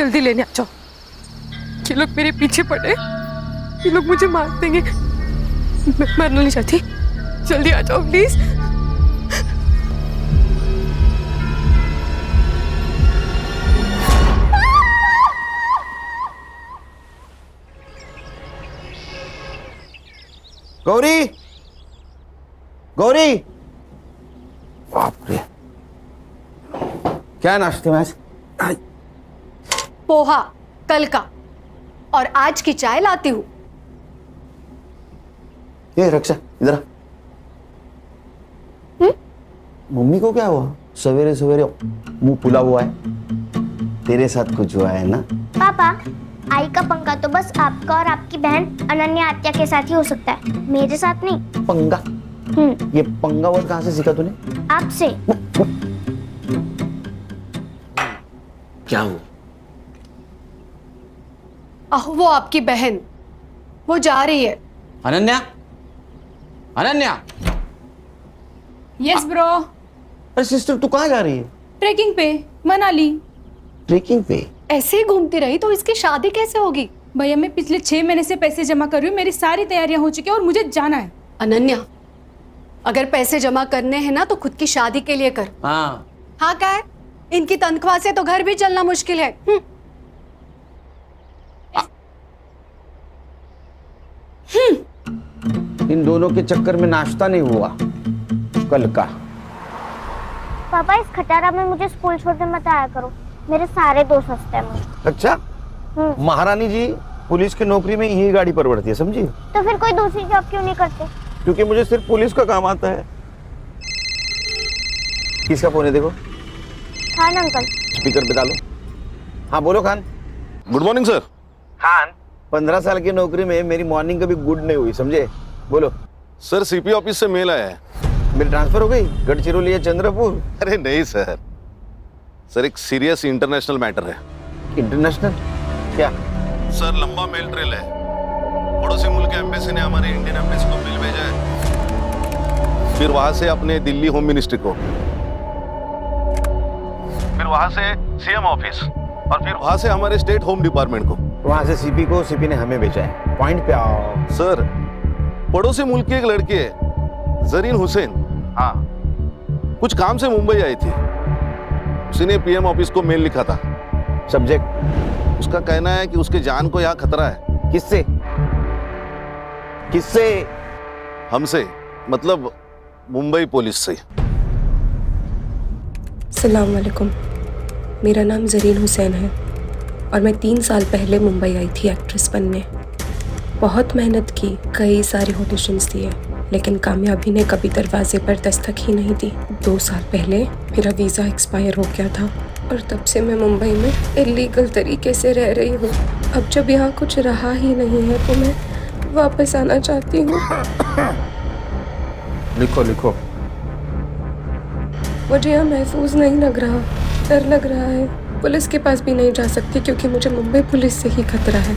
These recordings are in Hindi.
जल्दी लेने आ जाओ। ये लोग मेरे पीछे पड़े, ये लोग मुझे मार देंगे। मैं मरना नहीं चाहती, जल्दी आ जाओ प्लीज। गौरी, गौरी, बाप रे, क्या नाश्ते में आज? पोहा कल का, और आज की चाय लाती हूँ। ये रक्षा इधर आ। मम्मी को क्या हुआ? सवेरे सवेरे मुंह फुला हुआ है। तेरे साथ कुछ हुआ है ना? पापा, आई का पंगा तो बस आपका और आपकी बहन अनन्या आत्या के साथ ही हो सकता है, मेरे साथ नहीं। पंगा? ये पंगा वर्ड कहाँ से सीखा तूने? आपसे। क्या हुआ? वो आपकी बहन, वो जा रही है। अनन्या, अनन्या। Yes bro. अरे सिस्टर, तू कहाँ जा रही है? ट्रेकिंग पे, मनाली। ट्रेकिंग पे? ऐसे ही घूमती रही तो इसकी शादी कैसे होगी? भैया मैं पिछले 6 महीने से पैसे जमा कर रही हूँ, मेरी सारी तैयारियां हो चुकी है और मुझे जाना है। अनन्या, अगर पैसे जमा करने हैं ना तो खुद की शादी के लिए कर। हाँ। हाँ क्या है? इनकी तनख्वाह से तो घर भी चलना मुश्किल है। इन दोनों के चक्कर में नाश्ता नहीं हुआ कल का। पापा, इस खटारा में मुझे स्कूल छोड़ने मत आया करो, मेरे सारे दोस्त हंसते हैं मुझे। अच्छा, महारानी जी पुलिस की नौकरी में यही गाड़ी पर बढ़ती है, समझी? तो फिर कोई दूसरी जॉब क्यों नहीं करते? क्योंकि मुझे सिर्फ पुलिस का काम आता है। किसका फोन है देखो? खान अंकल। स्पीकर पे डालो। हाँ बोलो Khan. Good morning sir. Khan, 15 साल की नौकरी में मेरी मॉर्निंग कभी गुड नहीं हुई, समझे? बोलो। सर सीपी ऑफिस से मेल आया है। मेरी ट्रांसफर हो गई गढ़चिरौली या चंद्रपुर? अरे नहीं सर, सर एक सीरियस इंटरनेशनल मैटर है। इंटरनेशनल क्या? सर लंबा मेल ट्रेल है। पड़ोसी मुल्क के एम्बेसी ने हमारे इंडियन एम्बेसी को मेल भेजा है, फिर वहां से अपने दिल्ली होम मिनिस्ट्री को, फिर वहां से सीएम ऑफिस, और फिर वहां से हमारे स्टेट होम डिपार्टमेंट को। वहां से सीपी को, सीपी ने हमें भेजा है। पॉइंट पे आओ। सर पड़ोसी मुल्क की एक लड़की है जरीन हुसैन, हाँ, कुछ काम से मुंबई आई थी। उसने पीएम ऑफिस को मेल लिखा था। सब्जेक्ट? उसका कहना है कि उसके जान को यहाँ खतरा है। किससे? किससे? हमसे, मतलब मुंबई पुलिस से। अस्सलाम वालेकुम, मेरा नाम जरीन हुसैन है और मैं 3 साल पहले मुंबई आई थी एक्ट्रेस बनने। बहुत मेहनत की, कई सारे ऑडिशंस दिए, लेकिन कामयाबी ने कभी दरवाजे पर दस्तक ही नहीं दी। 2 साल पहले मेरा वीज़ा एक्सपायर हो गया था और तब से मैं मुंबई में इलीगल तरीके से रह रही हूँ। अब जब यहाँ कुछ रहा ही नहीं है तो मैं वापस आना चाहती हूँ। लिखो लिखो। मुझे यहाँ महफूज नहीं लग रहा, डर लग रहा है। पुलिस के पास भी नहीं जा सकती क्योंकि मुझे मुंबई पुलिस से ही खतरा है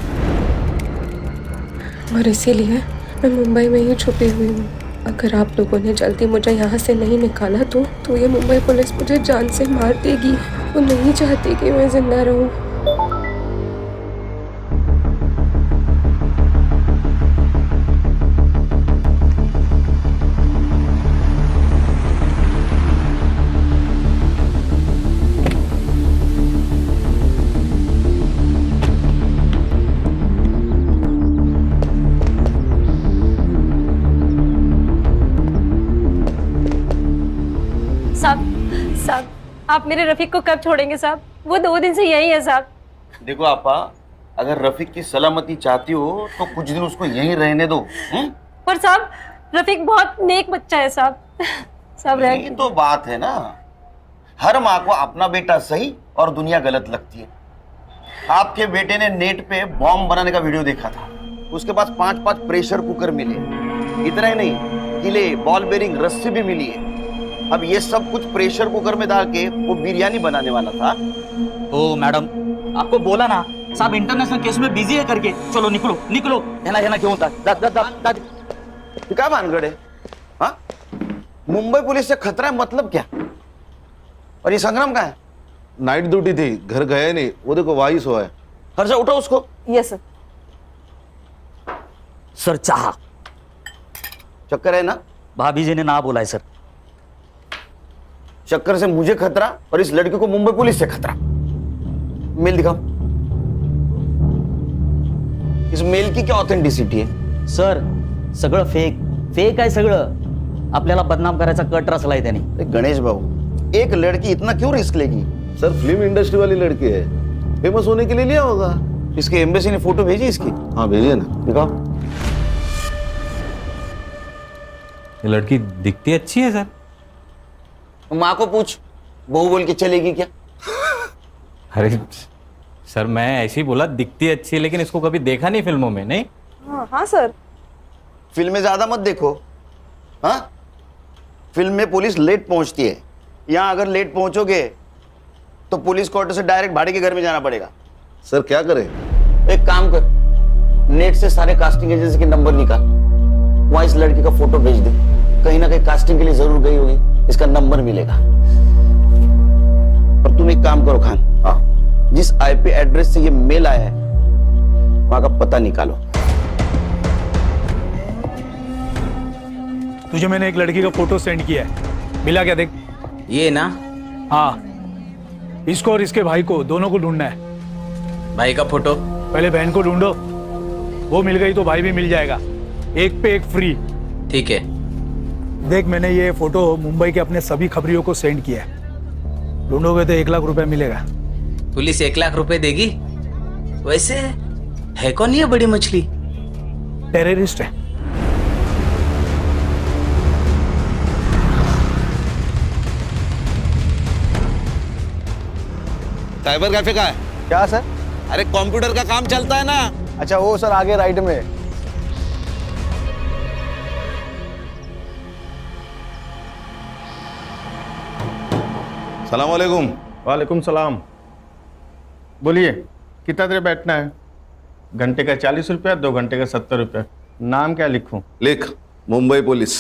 और इसीलिए मैं मुंबई में ही छुपी हुई हूँ। अगर आप लोगों ने जल्दी मुझे यहाँ से नहीं निकाला तो ये मुंबई पुलिस मुझे जान से मार देगी। वो नहीं चाहती कि मैं जिंदा रहूँ। साहब, आप मेरे रफीक को कब छोड़ेंगे साहब? वो 2 दिन से यही है साहब। देखो आपा, अगर रफीक की सलामती चाहती हो तो कुछ दिन उसको यहीं रहने दो। पर साहब, रफीक बहुत नेक बच्चा है साहब। साहब ये तो बात है ना, हर माँ को अपना बेटा सही और दुनिया गलत लगती है। आपके बेटे ने नेट पे बॉम्ब बनाने का वीडियो देखा था, उसके पास 5-5 प्रेशर कुकर मिले। इतना ही नहीं, किले, बॉल बेरिंग, रस्सी भी मिली है। अब ये सब कुछ प्रेशर कुकर में डाल के वो बिरयानी बनाने वाला था। ओ मैडम, आपको बोला ना साहब इंटरनेशनल केस में बिजी है करके। चलो निकलो निकलो। है क्यों होता क्या भानगढ़ है? हाँ, मुंबई पुलिस से खतरा है मतलब क्या? और ये संग्राम कहाँ है? नाइट ड्यूटी थी, घर गया नहीं, वो देखो वही सोया है। हर्षा उठो उसको। Yes sir. सर चाह चक्कर है ना? भाभी जी ने ना बोला है सर। चक्कर से मुझे खतरा और इस लड़की को मुंबई पुलिस से खतरा। मेल दिखाओ। इस मेल की क्या ऑथेंटिसिटी है? सर सगळं फेक आहे सगळं। आपल्याला बदनाम करायचा कट रचलाय त्याने। अरे गणेश बाबू, एक लड़की इतना क्यों रिस्क लेगी? सर फिल्म इंडस्ट्री वाली लड़की है, फेमस होने के लिए लिया होगा। इसके एम्बेसी ने फोटो भेजी इसकी? हाँ भेजिए ना। दिखाओ। ये लड़की दिखती अच्छी है सर। माँ को पूछ, बहू बोल के चलेगी क्या? अरे सर मैं ऐसे ही बोला, दिखती अच्छी है, लेकिन इसको कभी देखा नहीं फिल्मों में। नहीं हाँ सर। फिल्में ज्यादा मत देखो। हाँ, फिल्म में पुलिस लेट पहुंचती है, यहाँ अगर लेट पहुंचोगे तो पुलिस क्वार्टर से डायरेक्ट भाड़े के घर में जाना पड़ेगा। सर क्या करें? एक काम कर, नेट से सारे कास्टिंग एजेंसी के नंबर निकाल, वहां इस लड़की का फोटो भेज दे। कहीं ना कहीं कास्टिंग के लिए जरूर गई होगी, इसका नंबर मिलेगा। और तुम एक काम करो खान, हाँ, जिस आईपी एड्रेस से ये मेल आया है वहां का पता निकालो। तुझे मैंने एक लड़की का फोटो सेंड किया है, मिला क्या देख? ये ना? हाँ, इसको और इसके भाई को, दोनों को ढूंढना है। भाई का फोटो? पहले बहन को ढूंढो, वो मिल गई तो भाई भी मिल जाएगा, एक पे एक फ्री। ठीक है। देख मैंने ये फोटो मुंबई के अपने सभी खबरियों को सेंड किया है, ढूंढोगे तो 1 लाख रुपए मिलेगा। पुलिस 1 लाख रुपए देगी? वैसे है कौन ये बड़ी मछली? टेररिस्ट है। साइबर कैफे का है क्या सर? अरे कंप्यूटर का काम चलता है ना। अच्छा वो सर आगे राइट में। सलाम वालेकुम। वालेकुम सलाम। बोलिए कितना देर बैठना है? घंटे का 40 रुपया, 2 घंटे का 70 रुपया। नाम क्या लिखूं? लिख, मुंबई पुलिस।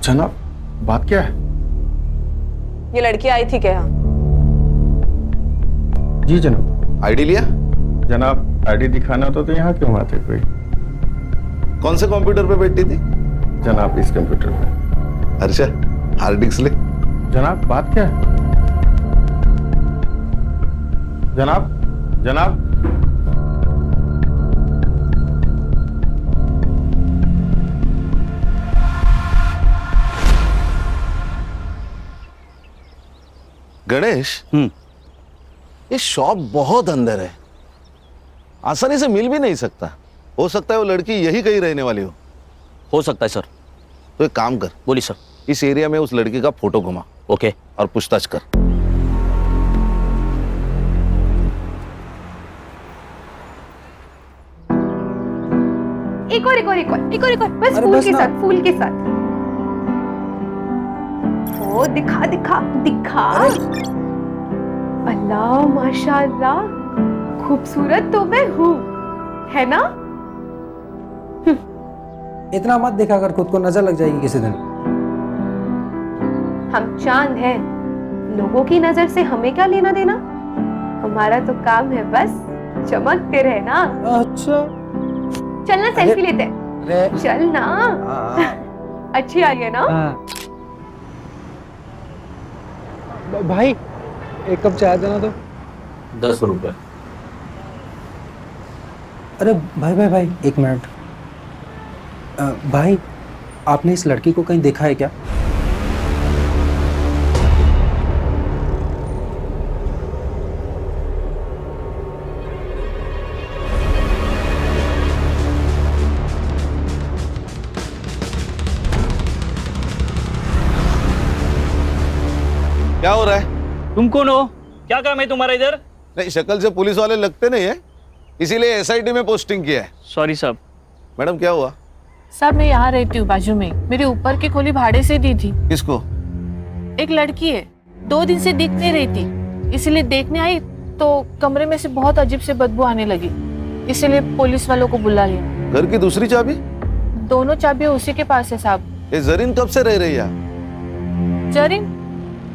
जनाब बात क्या है? ये लड़की आई थी क्या? जी जनाब। आईडी लिया? जनाब आईडी दिखाना होता तो यहाँ क्यों आते कोई? कौन से कंप्यूटर पे बैठी थी? जनाब इस कंप्यूटर पे। हर्षा हार्ड डिस्क ले। जनाब बात क्या है? जनाब जनाब गणेश, ये शॉप बहुत अंदर है, आसानी से मिल भी नहीं सकता। हो सकता है वो लड़की यही कहीं रहने वाली हो सकता है सर। तो एक काम कर, बोलिए सर। इस एरिया में उस लड़की का फोटो घुमा। ओके। और पूछताछ कर। एक और बस फूल के साथ, फूल के साथ। ओ दिखा दिखा दिखा। अल्लाह माशाअल्लाह, खूबसूरत तो मैं हूँ, है ना? इतना मत दिखा कर, खुद को नजर लग जाएगी किसी दिन। हम चांद हैं, लोगों की नजर से हमें क्या लेना देना? हमारा तो काम है बस चमकते रहना। अच्छा चलना सेल्फी लेते हैं। चल ना। अच्छी आ रही है ना? भाई एक कप चाय देना तो। 10 रुपए। अरे भाई भाई भाई एक मिनट। भाई आपने इस लड़की को कहीं देखा है क्या? क्या हो रहा है? तुम कौन हो? क्या काम है तुम्हारा इधर? नहीं, शक्ल से पुलिस वाले लगते नहीं है, इसीलिए एसआईटी में पोस्टिंग किया है। सॉरी साहब। मैडम क्या हुआ? सर मैं यहाँ रहती हूँ बाजू में, मेरे ऊपर की खोली भाड़े से दी थी। किसको? एक लड़की है, 2 दिन से दिख नहीं रही थी, इसलिए देखने आई तो कमरे में से बहुत अजीब से बदबू आने लगी, इसलिए पुलिस वालों को बुला लिया। घर की दूसरी चाबी? दोनों चाबियां उसी के पास है साहब। ये जरीन कब से रह रही है? जरीन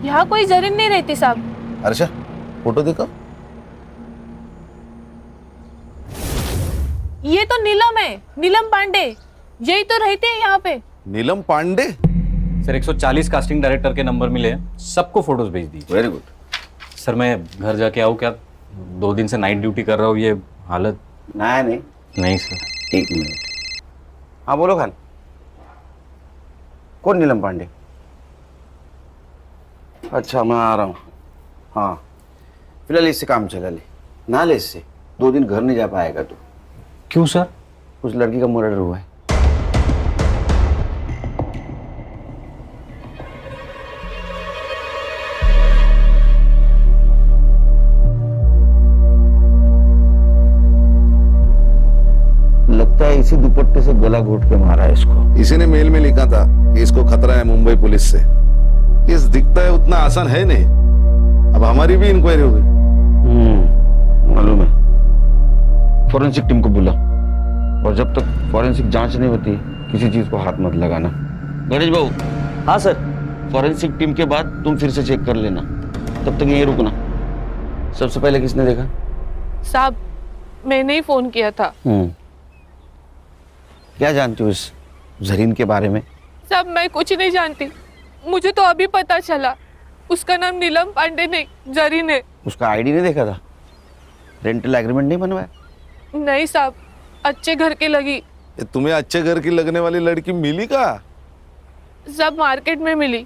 यहाँ कोई जरीन नहीं रहती साहब। हर्षा फोटो देखो। ये तो नीलम है, नीलम पांडे, यही तो रहते हैं यहाँ पे। नीलम पांडे? सर 140 कास्टिंग डायरेक्टर के नंबर मिले हैं, सबको फोटोज भेज दीजिए। Very good. सर मैं घर जाके आऊँ क्या? 2 दिन से नाइट ड्यूटी कर रहा हूँ, ये हालत। नहीं नहीं सर। 1 मिनट। हाँ बोलो खान, कौन नीलम पांडे? अच्छा मैं आ रहा हूँ। हाँ फिलहाल इससे काम चला ले, ना ले इससे 2 दिन घर नहीं जा पाएगा तू। क्यों सर? उस लड़की का मर्डर हुआ है। लगता है इसी दुपट्टे से गला घोट के मारा है इसको। इसी ने मेल में लिखा था कि इसको खतरा है मुंबई पुलिस से। केस दिखता है उतना आसान है नहीं। अब हमारी भी इंक्वायरी होगी। मालूम है। फॉरेंसिक टीम को बुला, और जब तक फॉरेंसिक जांच नहीं होती किसी चीज को हाथ मत लगाना। गणेश बाबू। हाँ सर। फॉरेंसिक टीम के बाद तुम फिर से चेक कर लेना, तब तक यहीं रुकना। सबसे पहले किसने देखा? साहब मैंने ही फोन किया था। क्या जानती हो इस जरीन के बारे में? साहब मैं कुछ नहीं जानती, मुझे तो अभी पता चला उसका नाम नीलम पांडे नहीं जरीन है। उसका आईडी नहीं देखा था? रेंटल एग्रीमेंट नहीं बनवाया? नहीं साहब, अच्छे घर की लगी। तुम्हें अच्छे घर की लगने वाली लड़की मिली का? सब मार्केट में मिली,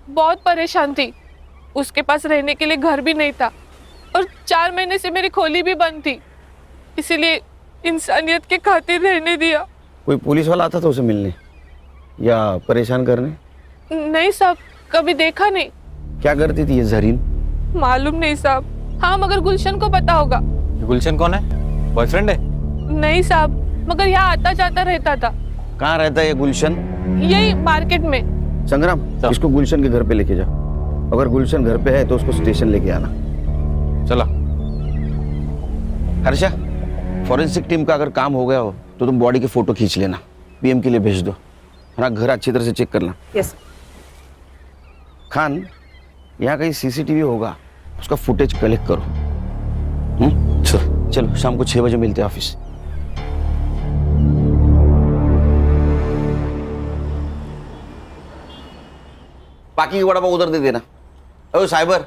बहुत परेशान थी, उसके पास रहने के लिए घर भी नहीं था, और 4 महीने से मेरी खोली भी बंद थी, इसीलिए इंसानियत के खातिर रहने दिया। कोई पुलिस वाला आता था उसे मिलने या परेशान करने? नहीं साहब, कभी देखा नहीं। क्या करती थी ये जरीन? मालूम नहीं साहब। हाँ मगर गुलशन को पता होगा। गुलशन कौन है? बॉयफ्रेंड है? नहीं साहब, मगर यहाँ आता जाता रहता था। कहाँ रहता है ये गुलशन? यही मार्केट में। संग्राम, इसको गुलशन के घर पे लेके जाओ। अगर गुलशन घर पे है तो उसको स्टेशन लेके आना। चला। हर्षा, फॉरेंसिक टीम का अगर काम हो गया हो तो तुम बॉडी की फोटो खींच लेना, पीएम के लिए भेज दो। है ना, घर अच्छी तरह से चेक करना। यस। खान, यहाँ कहीं सीसीटीवी होगा, उसका फुटेज कलेक्ट करो। चलो शाम को 6 बजे मिलते हैं ऑफिस। बाकी की वड़ा पाव उधर दे देना। अरे साइबर,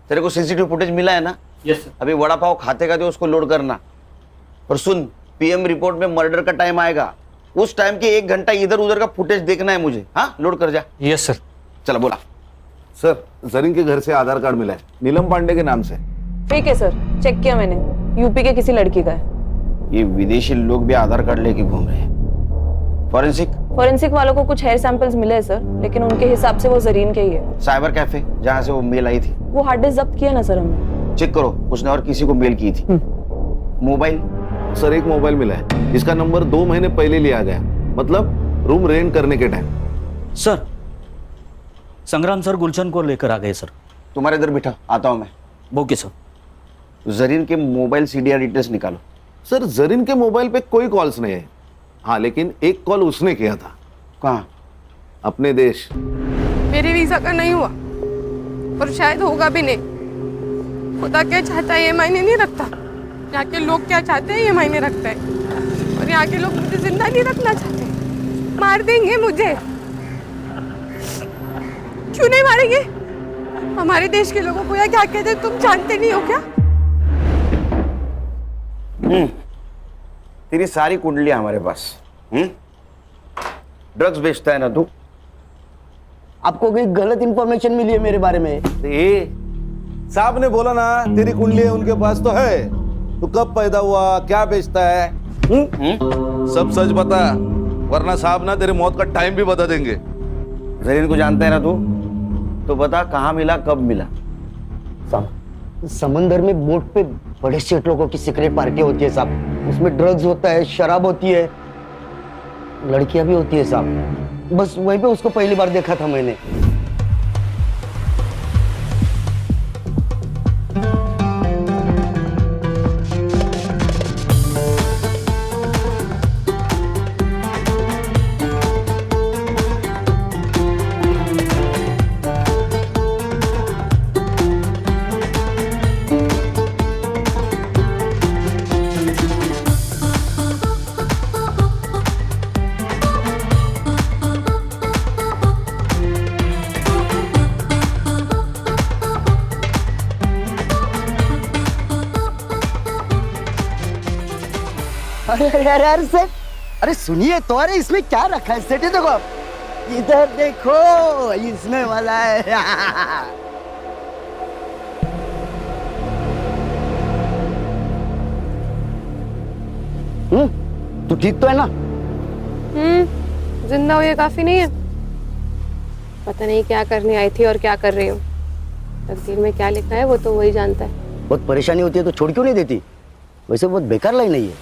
तेरे को सीसीटीवी फुटेज मिला है ना? Yes sir. अभी वड़ा पाव खाते खाते उसको लोड करना। और सुन, पीएम रिपोर्ट में मर्डर का टाइम आएगा, उस टाइम के 1 घंटा इधर उधर का फुटेज देखना है मुझे। हाँ, लोड कर जा। Yes sir. चलो बोला। सर जरीन के घर से आधार कार्ड मिला है, नीलम पांडे के नाम से। ठीक है सर, चेक किया मैंने, यूपी के किसी लड़की का है। ये विदेशी लोग भी आधार कार्ड लेके घूम रहे हैं। फॉरेंसिक वालों को कुछ हेयर सैंपल्स मिले हैं सर, लेकिन उनके हिसाब से वो जरीन के ही है। साइबर कैफे जहाँ से वो मेल आई थी, वो हार्ड डिस्क जब्त किया ना सर हमने। चेक करो उसने और किसी को मेल की थी। मोबाइल? सर एक मोबाइल मिला है, इसका नंबर 2 महीने पहले लिया गया, मतलब रूम रेंट करने के टाइम। सर संग्राम सर गुलशन को लेकर आ गए सर। तुम्हारे इधर बिठा, आता हूँ मैं। Okay sir. जरीन के मोबाइल सीडीआर डिटेल्स निकालो। सर जरीन के मोबाइल पे कोई कॉल्स नहीं है। हाँ लेकिन एक कॉल उसने किया था। कहाँ? अपने देश। मेरे वीजा का नहीं हुआ और शायद होगा भी नहीं। खुदा क्या चाहता है ये मायने नहीं रखता, यहाँ के लोग क्या चाहते हैं ये मायने रखता है। और यहाँ के लोग मुझे जिंदा नहीं रखना चाहते, मार देंगे मुझे। क्यों नहीं मारेंगे? हमारे देश के लोगों को या क्या कहते हैं तुम जानते नहीं हो क्या? तेरी सारी कुंडलियां हमारे पास। ड्रग्स बेचता है ना तू? आपको कोई गलत इंफॉर्मेशन मिली है मेरे बारे में? साहब ने बोला ना तेरी कुंडली उनके पास तो है। तू कब पैदा हुआ, क्या बेचता है, सब सच बता, वरना साहब ना तेरे मौत का टाइम भी बता देंगे। जरीन को जानता है ना तू? तो बता कहाँ मिला, कब मिला? समंदर में बोट पे बड़े सेठ लोगों की सीक्रेट पार्टी होती है साहब, उसमें ड्रग्स होता है, शराब होती है, लड़कियां भी होती है साहब। बस वहीं पे उसको पहली बार देखा था मैंने। अरे अरे अरे अरे सेठ, अरे सुनिए तो, अरे इसमें क्या रखा है सेठ? ये देखो आप, इधर देखो, इसमें वाला है। तू ठीक तो है ना? जिंदा हो ये काफी नहीं है। पता नहीं क्या करने आई थी और क्या कर रही हूँ। तकदीर में क्या लिखा है वो तो वही जानता है। बहुत परेशानी होती है तो छोड़ क्यों नहीं देती? वैसे बहुत बेकार लाइन है ये।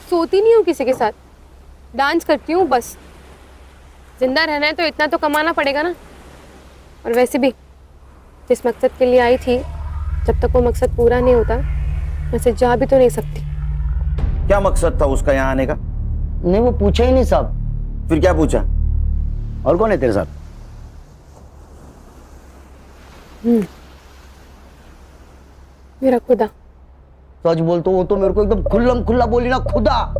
सोती नहीं हूँ किसी के साथ, डांस करती हूँ बस। जिंदा रहना है तो इतना तो कमाना पड़ेगा ना। और वैसे भी जिस मकसद के लिए आई थी, जब तक वो मकसद पूरा नहीं होता वैसे जा भी तो नहीं सकती। क्या मकसद था उसका यहाँ आने का? नहीं, वो पूछा ही नहीं साहब। फिर क्या पूछा? और कौन है तेरे साथ? मेरा खुदा। सच बोल तो वो तो मेरे को एकदम खुल्लम खुल्ला बोली ना, खुदा।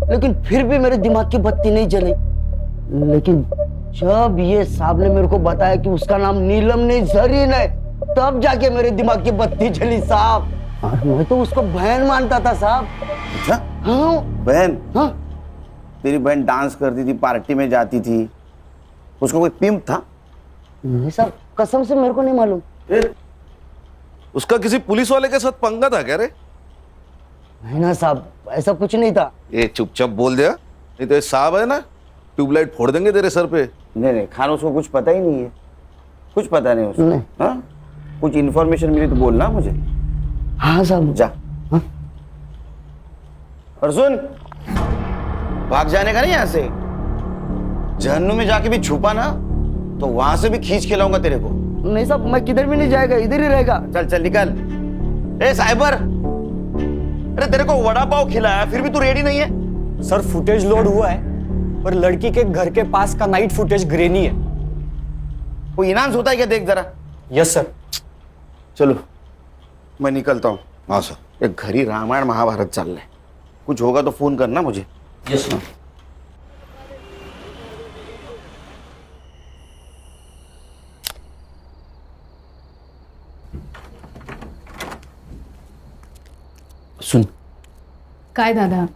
लेकिन फिर भी मेरे दिमाग की बत्ती नहीं जली। लेकिन जब ये साहब ने मेरे को बताया कि उसका नाम नीलम नहीं जरीन है, तब जाके मेरे दिमाग की बत्ती जली साहब। और मैं तो उसको बहन मानता था साहब। अच्छा? हाँ बहन? हाँ। तेरी बहन डांस करती थी, पार्टी में जाती थी, उसका कोई पिंप था? नहीं साहब, कसम से मेरे को नहीं मालूम। उसका किसी पुलिस वाले के साथ पंगा था क्या रे? नहीं ना साहब, ऐसा कुछ नहीं था। ये चुपचाप बोल दिया, नहीं तो ये साहब है ना, ट्यूबलाइट फोड़ देंगे तेरे सर पे। नहीं नहीं खान, उसको कुछ पता ही नहीं है, कुछ पता नहीं उसको। नहीं। हाँ? कुछ इन्फॉर्मेशन मिली तो बोलना मुझे। हाँ साहब। जा। हाँ? और सुन, भाग जाने का नहीं यहाँ से। जहन्नुम में जाके भी छुपा ना तो वहां से भी खींच के लाऊंगा तेरे को। नहीं साहब, मैं किधर भी नहीं जाएगा, इधर ही रहेगा। चल चल निकल। ए साइबर, अरे तेरे को वड़ा पाव खिलाया फिर भी तू रेडी नहीं है? सर फुटेज लोड हुआ है, पर लड़की के घर के पास का नाइट फुटेज ग्रेनी है। कोई इनाम होता है क्या? देख जरा। Yes sir. चलो मैं निकलता हूँ। हाँ सर। एक घरी रामायण महाभारत चल रहा है, कुछ होगा तो फोन करना मुझे। Yes sir. सुन, काय दादा?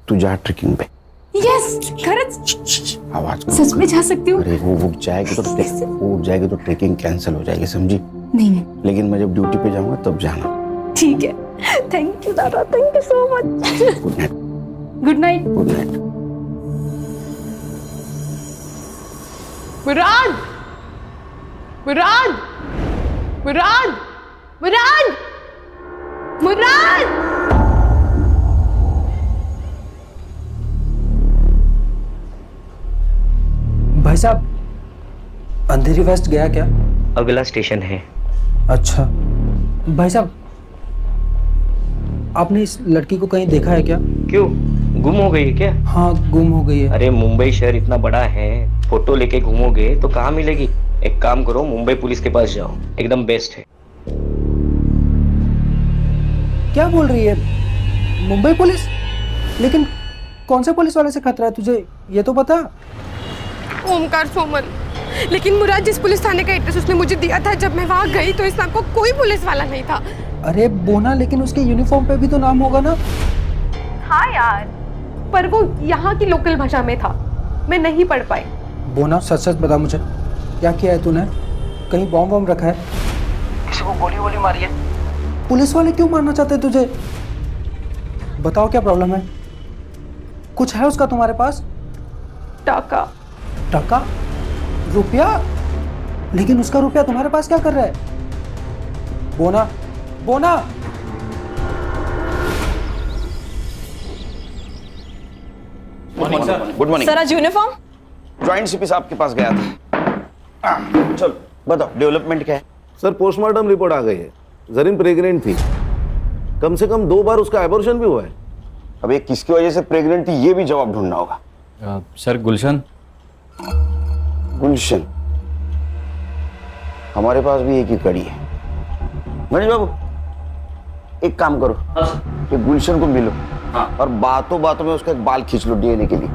तू जा ट्रेकिंग पे। यस, खरंच आवाज कम सच कर। में जा सकती हूँ? अरे वो उठ जाएगी तो ट्रेकिंग कैंसिल हो जाएगी, समझी? नहीं नहीं, लेकिन मैं जब ड्यूटी पे जाऊंगा तब जाना। ठीक है। थैंक यू दादा, thank you so much. Good night. Good night. Good night. Murad, Murad, Murad, Murad, Murad. भाई साहब, अंधेरी वेस्ट गया क्या? अगला स्टेशन है। अच्छा भाई साहब, आपने इस लड़की को कहीं देखा है क्या? क्यों, गुम हो गई है क्या? हाँ, गुम हो गई है। अरे मुंबई शहर इतना बड़ा है, फोटो लेके घूमोगे तो कहाँ मिलेगी? एक काम करो, मुंबई पुलिस के पास जाओ, एकदम बेस्ट है। क्या बोल रही है? मुंबई पुलिस? लेकिन कौन से पुलिस वाले से खतरा है तुझे, ये तो बता। ओमकार सोमल। लेकिन मुराद, जिस पुलिस थाने का एड्रेस उसने मुझे दिया था, जब मैं वहाँ गई तो इस नाम को कोई पुलिस वाला नहीं था। अरे बोना, लेकिन उसके यूनिफॉर्म पे भी तो नाम होगा ना? हाँ यार, पर वो यहाँ की लोकल भाषा में था, मैं नहीं पढ़ पाई। बोना, सच सच बता मुझे, क्या किया है तूने? कहीं बॉम्ब वॉम्ब रखा है? किसी को गोली वोली मारी है? पुलिस वाले क्यों मारना चाहते हैं तुझे? बताओ क्या प्रॉब्लम है? कुछ है उसका तुम्हारे पास? टाका। टाका? रुपया? लेकिन उसका रुपया तुम्हारे पास क्या कर रहा है? बोना, बोना। गुड मॉर्निंग सर, आज यूनिफॉर्म? ज्वाइंट सीपी साहब के पास गया था। चलो बताओ, डेवलपमेंट क्या है? सर पोस्टमार्टम रिपोर्ट आ गई है, जरीन प्रेग्नेंट थी, कम से कम 2 बार उसका एबॉर्शन भी हुआ है। अब ये किसकी वजह से प्रेग्नेंट थी ये भी जवाब ढूंढना होगा। सर गुलशन। गुलशन, हमारे पास भी एक ही कड़ी है। मनीष बाबू, एक काम करो, कि गुलशन को मिलो और बातों बातों में उसका एक बाल खींच लो डीएनए के लिए।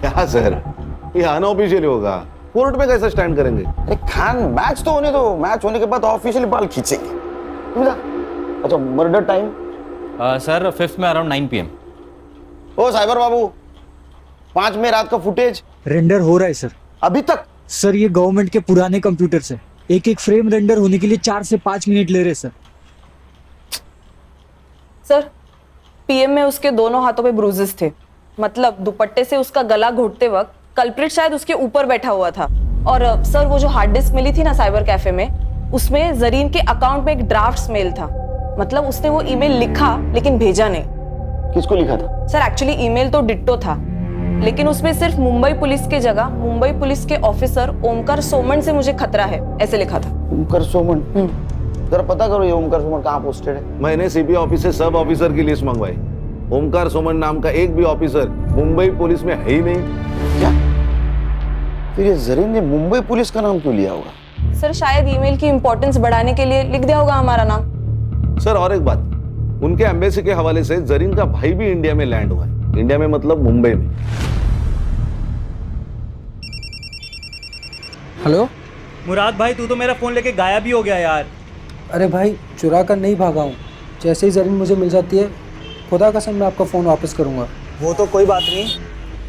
क्या सर, ये अनऑफिशियली होगा, कोर्ट में कैसे स्टैंड करेंगे? अरे खान, मैच तो होने दो, मैच होने के बाद ऑफिशियली बाल खींचेंगे। अच्छा, मर्डर टाइम? सर 5th में अराउंड 9 PM। ओ साइबर बाबू, 5 में रात का फुटेज रेंडर हो रहा है सर। अभी तक? सर ये गवर्नमेंट के पुराने कंप्यूटर से एक एक फ्रेम रेंडर होने के लिए 4 से 5 मिनट ले रहे सर। सर पीएम में उसके दोनों हाथों पे ब्रूजेस थे, मतलब दुपट्टे से उसका गला घोटते वक्त कल्प्रिट शायद उसके ऊपर बैठा हुआ था। और सर वो जो हार्ड डिस्क मिली थी ना साइबर कैफे में, उसमें जरीन के अकाउंट में एक ड्राफ्ट मेल था, मतलब उसने वो ईमेल लिखा लेकिन भेजा नहीं। किसको लिखा था? सर एक्चुअली ईमेल तो डिट्टो था, लेकिन उसमें सिर्फ मुंबई पुलिस के जगह मुंबई पुलिस के ऑफिसर ओमकार सोमन से मुझे खतरा है ऐसे लिखा था। ओमकार सोमन? जरा पता करो ये ओमकार सोमन कहाँ पोस्टेड है। मैंने सीबी ऑफिस से सब ऑफिसर की लिस्ट मंगवाई। ओमकार सोमन नाम का एक भी ऑफिसर मुंबई पुलिस में है ही नहीं। क्या? फिर ये जरीन ने मुंबई पुलिस का नाम क्यों लिया होगा? सर शायद ईमेल की इंपॉर्टेंस बढ़ाने के लिए लिख दिया होगा हमारा नाम। सर और एक बात, उनके एम्बेसी के हवाले से जरीन का भाई भी इंडिया में लैंड हुआ है। इंडिया में मतलब मुंबई में। हेलो मुराद भाई, तू तो मेरा फोन लेके गायब ही हो गया यार। अरे भाई चुरा कर नहीं भागा हूँ, जैसे ही जरीन मुझे मिल जाती है खुदा कसम मैं आपका फ़ोन वापस करूँगा। वो तो कोई बात नहीं,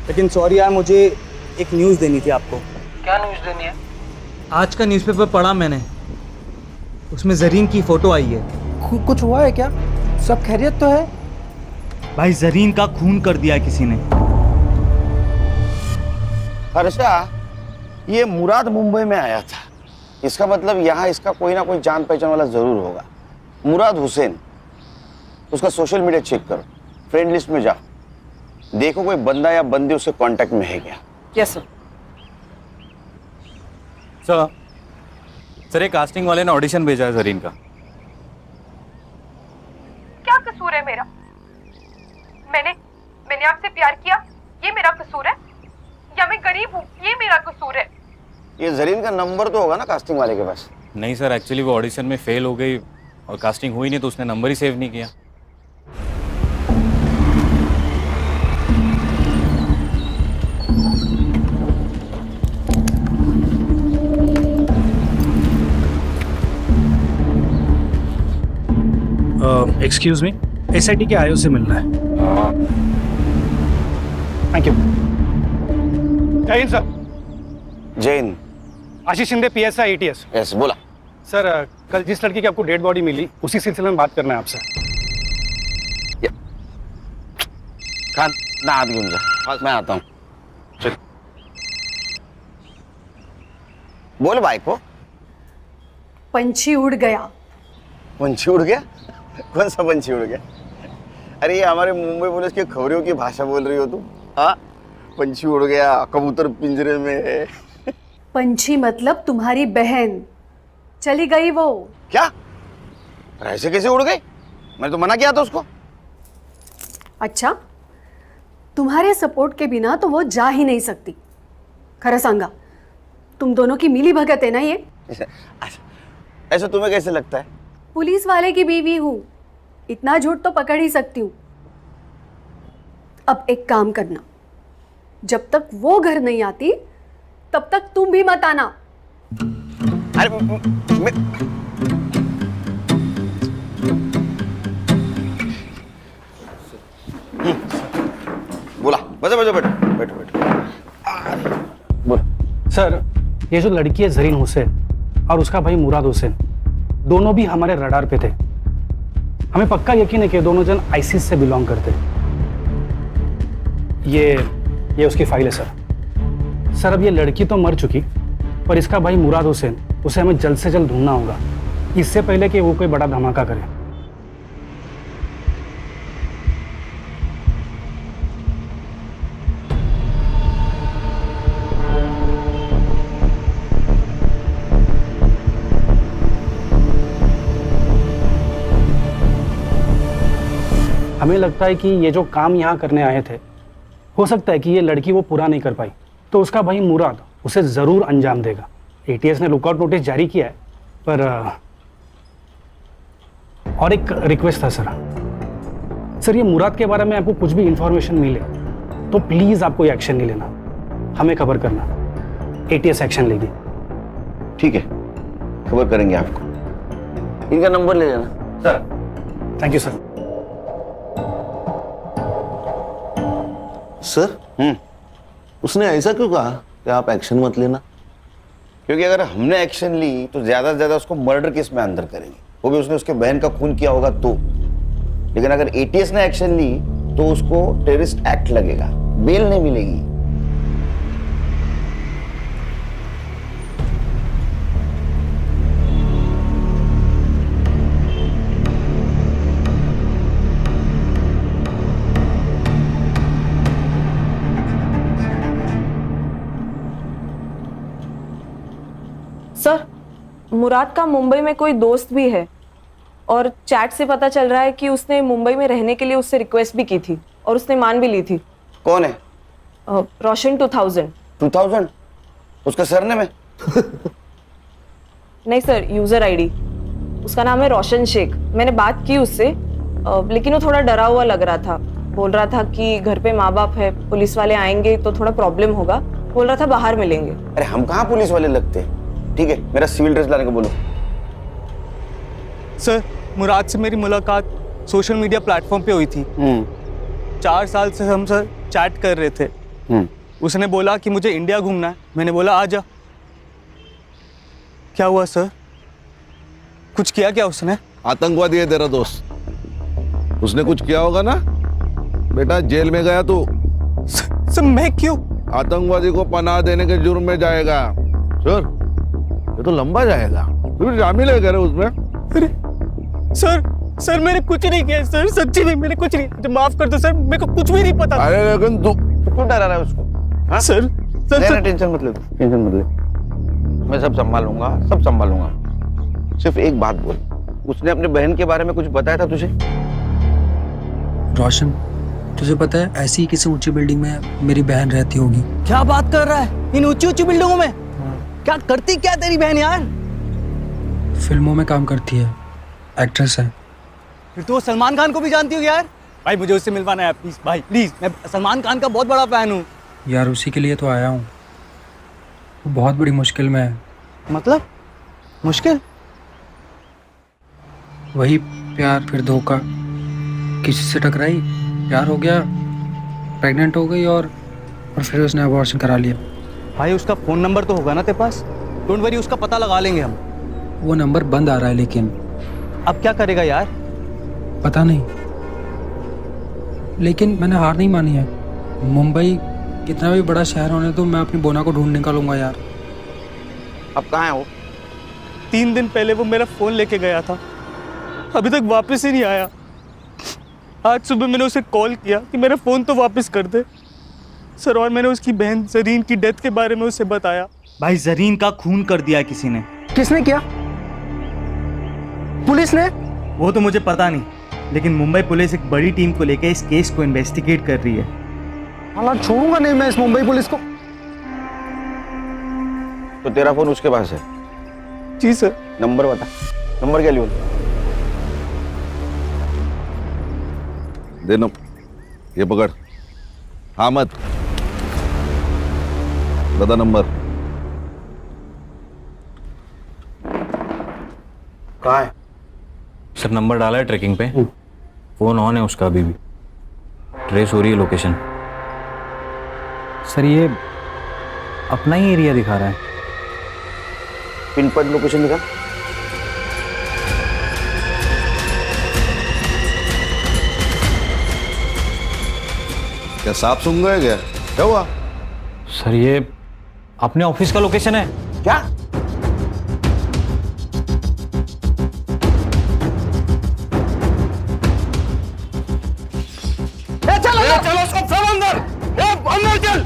लेकिन सॉरी यार, मुझे एक न्यूज़ देनी थी आपको। क्या न्यूज़ देनी है? आज का न्यूज़पेपर पढ़ा मैंने, उसमें जरीन की फोटो आई है। कुछ हुआ है क्या? सब खैरियत तो है? भाई जरीन का खून कर दिया है किसी ने। हर्षा, ये मुराद मुंबई में आया था, इसका मतलब यहाँ इसका कोई ना कोई जान पहचान वाला जरूर होगा। मुराद हुसैन, उसका सोशल मीडिया चेक करो, फ्रेंड लिस्ट में जाओ, देखो कोई बंदा या बंदी उसके कांटेक्ट में है क्या। Yes sir. सर एक कास्टिंग वाले ने ऑडिशन भेजा है जरीन का। क्या कसूर है मेरा? मैंने आपसे प्यार किया, ये मेरा कसूर है? या मैं गरीब हूँ, ये मेरा कसूर है? ये जरीन का नंबर तो होगा ना कास्टिंग वाले के पास? नहीं सर, एक्चुअली वो ऑडिशन में फेल हो गई और कास्टिंग हुई नहीं, तो उसने नंबर ही सेव नहीं किया। एक्सक्यूज मी, एसआईटी के आईओ से मिलना है। Thank you. जय हिंद सर। जय हिंद। आशीष शिंदे, पीएसआई एटीएस। यस, बोला। सर कल जिस लड़की की आपको डेड बॉडी मिली, उसी सिलसिले में बात करना है आपसे। खान ना हाथ घूम जा, मैं आता हूँ। चल बोल भाई को। पंछी उड़ गया। पंछी उड़ गया? कौन सा पंछी उड़ गया? अरे ये हमारे मुंबई पुलिस के खबरों की भाषा बोल रही हो तुम? हाँ, पंछी उड़ गया, कबूतर पिंजरे में है। पंछी मतलब तुम्हारी बहन, चली गई वो। क्या? ऐसे कैसे उड़ गई? मैंने तो मना किया था उसको। अच्छा, तुम्हारे सपोर्ट के बिना तो वो जा ही नहीं सकती। खरा सांगा, तुम दोनों की मिली भगत है ना ये? ऐसा तुम्हें कैसे लगता है? पुलिस वाले की बीवी हूँ, इतना झूठ तो पकड़ ही सकती हूँ। अब एक काम करना, जब तक वो घर नहीं आती तब तक तुम भी मत आना। अरे बोला, बस बैठो बैठो बैठो बैठो। बोल। सर ये जो लड़की है जरीन हुसैन और उसका भाई मुराद हुसैन, दोनों भी हमारे रडार पे थे। हमें पक्का यकीन है कि दोनों जन आईसिस से बिलोंग करते। ये उसकी फाइल है सर। अब ये लड़की तो मर चुकी, पर इसका भाई मुराद हुसैन, उसे हमें जल्द से जल्द ढूंढना होगा, इससे पहले कि वो कोई बड़ा धमाका करे। हमें लगता है कि ये जो काम यहाँ करने आए थे, हो सकता है कि ये लड़की वो पूरा नहीं कर पाई, तो उसका भाई मुराद उसे ज़रूर अंजाम देगा। एटीएस ने लुकआउट नोटिस जारी किया है, पर और एक रिक्वेस्ट था सर, ये मुराद के बारे में आपको कुछ भी इंफॉर्मेशन मिले तो प्लीज़ आप कोई एक्शन नहीं लेना, हमें खबर करना, एटीएस एक्शन लेगी। ठीक है, खबर करेंगे आपको। इनका नंबर ले लेना। Sir thank you sir. Sir उसने ऐसा क्यों कहा कि आप एक्शन मत लेना? क्योंकि अगर हमने एक्शन ली तो ज्यादा से ज्यादा उसको मर्डर केस में अंदर करेंगे, वो भी उसने उसके बहन का खून किया होगा तो। लेकिन अगर एटीएस ने एक्शन ली तो उसको टेररिस्ट एक्ट लगेगा, बेल नहीं मिलेगी। सर, मुराद का मुंबई में कोई दोस्त भी है और चैट से पता चल रहा है कि उसने मुंबई में रहने के लिए उससे रिक्वेस्ट भी की थी और उसने मान भी ली थी। कौन है? रोशन 2000 उसका सरनेम है? नहीं सर, यूजर आईडी। उसका नाम है रोशन शेख। मैंने बात की उससे, लेकिन वो थोड़ा डरा हुआ लग रहा था। बोल रहा था कि घर पे माँ बाप है, पुलिस वाले आएंगे तो थोड़ा प्रॉब्लम होगा। बोल रहा था बाहर मिलेंगे। अरे हम कहाँ पुलिस वाले लगते हैं। ठीक है, मेरा सिविल ड्रेस लाने को बोलो। सर, मुराद से मेरी मुलाकात सोशल मीडिया प्लेटफॉर्म पे हुई थी। 4 साल से हम सर चैट कर रहे थे। उसने बोला कि मुझे इंडिया घूमना है। मैंने बोला आ जा। क्या हुआ सर? कुछ किया क्या उसने? आतंकवादी है तेरा दोस्त, उसने कुछ किया होगा ना बेटा। जेल में गया तू। सर मैं क्यों? आतंकवादी को पनाह देने के जुर्म में जाएगा सर। ये तो लंबा जाएगा। तू शामिल है करे उसमें? अरे सर मैंने कुछ नहीं किया सर, सच्ची में मैंने कुछ नहीं। तो माफ कर दो सर, मेरे को कुछ भी नहीं पता। अरे लेकिन तू क्यों डरा रहा है उसको? हाँ? सर नहीं, टेंशन मत ले, टेंशन मत ले। मैं सब संभालूंगा, सब संभालूंगा। सिर्फ एक बात बोल, उसने अपने बहन के बारे में कुछ बताया था तुझे? रोशन, तुझे पता है ऐसी किसी ऊंची बिल्डिंग में मेरी बहन रहती होगी। क्या बात कर रहा है? इन ऊंची ऊंची बिल्डिंगों में क्या करती क्या तेरी बहन यार? फिल्मों में काम करती है, एक्ट्रेस है। फिर तो वो सलमान खान को भी जानती होगी यार। भाई मुझे उससे मिलवाना है प्लीज भाई, प्लीज। मैं सलमान खान का बहुत बड़ा फैन हूँ यार। उसी के लिए तो आया हूँ। वो बहुत बड़ी मुश्किल में है। मतलब मुश्किल? वही प्यार फिर धोखा, किसी से टकराई, प्यार हो गया, प्रेग्नेंट हो गई और फिर उसने अबॉर्शन करा लिया। भाई उसका फोन नंबर तो होगा ना तेरे पास? डोंट वरी, उसका पता लगा लेंगे हम। वो नंबर बंद आ रहा है लेकिन अब क्या करेगा यार? पता नहीं, लेकिन मैंने हार नहीं मानी है। मुंबई कितना भी बड़ा शहर होने तो मैं अपनी बोना को ढूंढ निकालूंगा यार। अब कहाँ है वो? 3 दिन पहले वो मेरा फोन लेके गया था, अभी तक वापस ही नहीं आया। आज सुबह मैंने उसे कॉल किया कि मेरा फोन तो वापस कर दे सर, और मैंने उसकी बहन जरीन की डेथ के बारे में उसे बताया। भाई जरीन का खून कर दिया किसी ने। किसने किया? पुलिस ने? वो तो मुझे पता नहीं, लेकिन मुंबई पुलिस एक बड़ी टीम को लेकर इस केस को इन्वेस्टिगेट कर रही है। हालांकि छोड़ूंगा नहीं मैं इस मुंबई पुलिस को। तो तेरा फोन उसके पास है? जी सर। नंबर बता, नंबर क्या लियो? दे नो, ये पकड़। हामद, बता नंबर। कहाँ है? सर नंबर डाला है ट्रैकिंग पे, फोन ऑन है उसका अभी भी, ट्रेस हो रही है लोकेशन। सर ये अपना ही एरिया दिखा रहा है। पिन पॉइंट लोकेशन दिखा। क्या सांप सूंघ गए क्या? क्या हुआ? सर ये अपने ऑफिस का लोकेशन है। क्या? चलो सब अंदर, अंदर चल।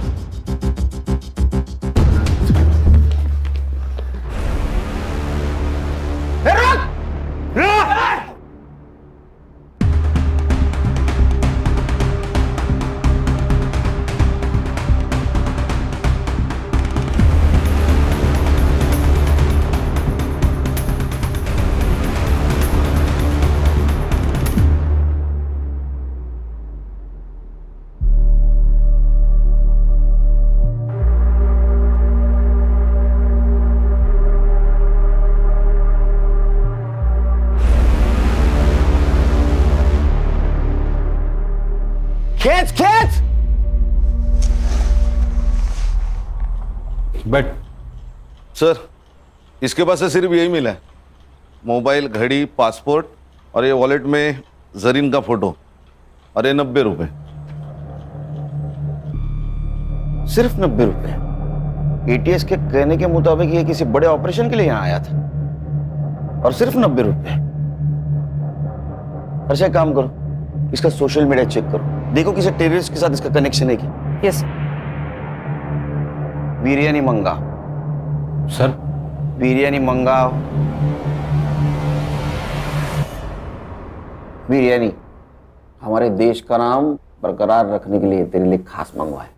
खींच खींच। बैठ। सर इसके पास से सिर्फ यही मिला है, मोबाइल, घड़ी, पासपोर्ट और ये वॉलेट में जरीन का फोटो, और ये 90 रुपए। सिर्फ 90 रुपए? एटीएस के कहने के मुताबिक ये किसी बड़े ऑपरेशन के लिए यहाँ आया था, और सिर्फ 90 रुपए। अच्छा एक काम करो, इसका सोशल मीडिया चेक करो, देखो किसी टेररिस्ट के साथ इसका कनेक्शन है क्या। यस बिरयानी मंगा। सर बिरयानी मंगाओ। बिरयानी हमारे देश का नाम बरकरार रखने के लिए तेरे लिए खास मंगवाए।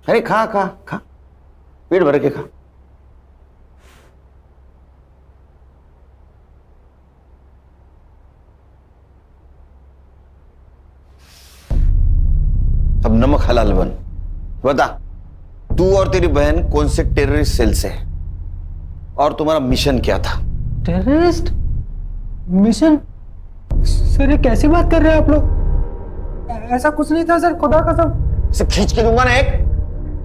अरे खा खा खा, पेट भर के खा। अब नमक हलाल बन। बता, तू और तेरी बहन कौन से टेररिस्ट सेल से है और तुम्हारा मिशन क्या था? Terrorist mission? सर ये कैसी बात कर रहे हैं आप लोग? ऐसा कुछ नहीं था सर, खुदा कसम। इसे खींच के दूंगा ना एक।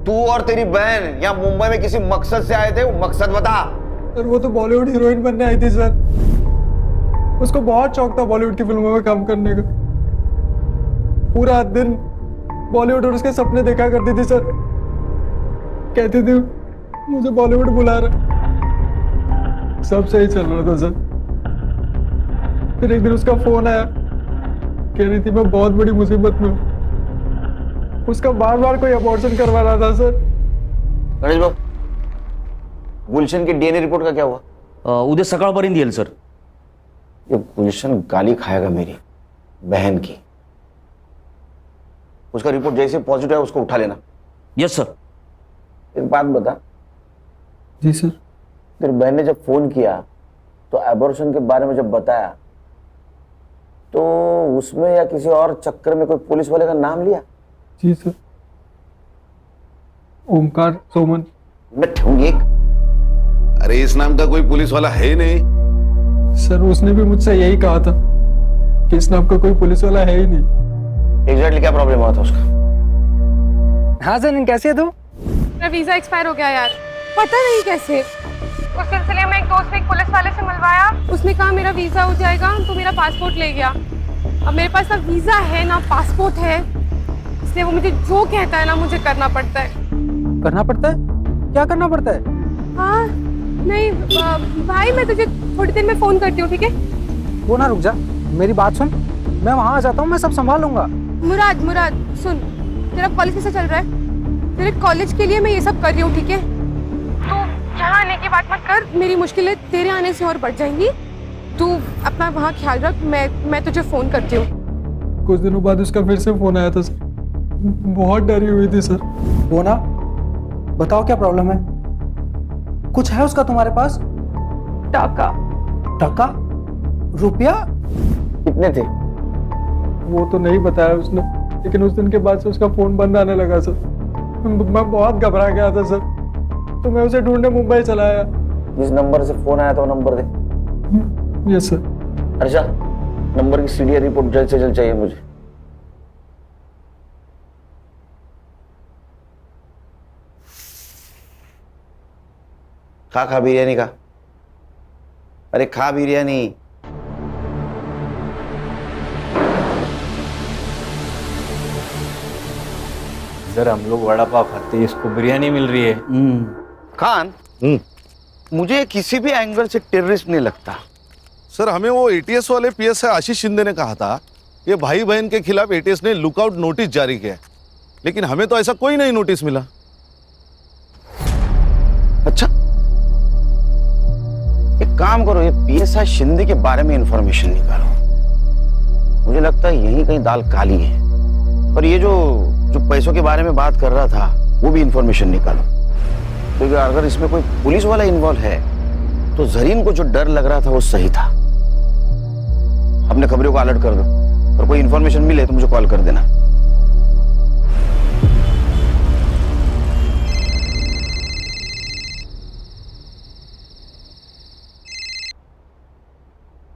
तू और तेरी बहन यहाँ मुंबई में किसी मकसद से आए थे, वो मकसद बता। सर वो तो बॉलीवुड हीरोइन बनने आई थी सर, उसको बहुत शौक था बॉलीवुड की फिल्मों में काम करने का। पूरा दिन बॉलीवुड और उसके सपने देखा करती थी सर, कहती थी मुझे बॉलीवुड बुला रहा। सब सही चल रहा था सर, फिर एक दिन उसका फोन आया, कह रही थी मैं बहुत बड़ी मुसीबत में हूँ। उसका बार बार कोई अबॉर्शन करवा रहा था सर। गणेश बाबू, गुलशन की डीएनए रिपोर्ट का क्या हुआ? उद्या सकाळपर्यंत येईल सर। ये गुलशन गाली खाएगा मेरी बहन की। उसका रिपोर्ट जैसे पॉजिटिव है उसको उठा लेना। Yes sir. एक बात बता। जी सर। तेरी बहन ने जब फोन किया तो एबॉर्शन के बारे में जब बताया तो उसमें या किसी और चक्कर में कोई पुलिस वाले का नाम लिया? जी सर, ओमकार सोमन। मैं ठूंगी एक। अरे इस नाम का कोई पुलिस वाला है नहीं। सर उसने भी मुझसे यही कहा था कि इस नाम का कोई पुलिस वाला है ही नहीं। एग्जैक्टली क्या प्रॉब्लम हुआ था उसका? हाँ सर, कैसे है तू? मेरा वीजा एक्सपायर हो गया यार, पता नहीं कैसे। उस सिलसिले में एक दोस्त ने एक पुलिस वाले से मिलवाया, उसने कहा मेरा वीजा हो जाएगा, तो मेरा पासपोर्ट ले गया। अब मेरे पास ना वीजा है ना पासपोर्ट है, इसलिए वो मुझे जो कहता है ना मुझे करना पड़ता है। करना पड़ता है? क्या करना पड़ता है? हाँ नहीं भाई, मैं तुझे थोड़ी देर में फोन करती हूँ, ठीक है? वो ना रुक जा, मेरी बात सुन, मैं वहाँ आ जाता हूँ, मैं सब संभाल लूंगा। मुराद सुन, तेरा कॉलेज कैसा चल रहा है? तेरे कॉलेज के लिए मैं ये सब कर रही हूँ, ठीक है? तो यहाँ आने की बात मत कर, मेरी मुश्किलें तेरे आने से और बढ़ जाएंगी। तू अपना वहाँ ख्याल रख, मैं तुझे फोन करती हूँ। कुछ दिनों बाद उसका फिर से फोन आया था सर, बहुत डरी हुई थी सर। वो ना, बताओ क्या प्रॉब्लम है? कुछ है उसका तुम्हारे पास? टाका। टाका? रुपया? कितने थे? वो तो नहीं बताया उसने, लेकिन उस दिन के बाद से उसका फोन बंद आने लगा सर। मैं बहुत घबरा गया था सर, तो मैं उसे ढूंढने मुंबई चला आया। जिस नंबर से फोन आया था वो नंबर दे। Yes sir. अच्छा, नंबर की सीडीआर रिपोर्ट जल्द से जल्द चाहिए मुझे। खा बिरयानी खा। अरे खा बिरयानी। इधर हम लोग वड़ा पाव खाते हैं, इसको बिरयानी मिल रही है। खान, मुझे किसी भी एंगल से टेररिस्ट नहीं लगता। सर हमें वो एटीएस वाले पीएसआई आशीष शिंदे ने कहा था ये भाई बहन के खिलाफ एटीएस ने लुकआउट नोटिस जारी किया है, लेकिन हमें तो ऐसा कोई नहीं नोटिस मिला। अच्छा, एक काम करो, ये पीएसआई शिंदे के बारे में इंफॉर्मेशन निकालो। मुझे लगता है यही कहीं दाल काली है। और ये जो पैसों के बारे में बात कर रहा था वो भी इंफॉर्मेशन निकालो, क्योंकि अगर इसमें कोई पुलिस वाला इन्वॉल्व है तो जरीन को जो डर लग रहा था वो सही था। अपने खबरों को अलर्ट कर दो और कोई इंफॉर्मेशन मिले तो मुझे कॉल कर देना।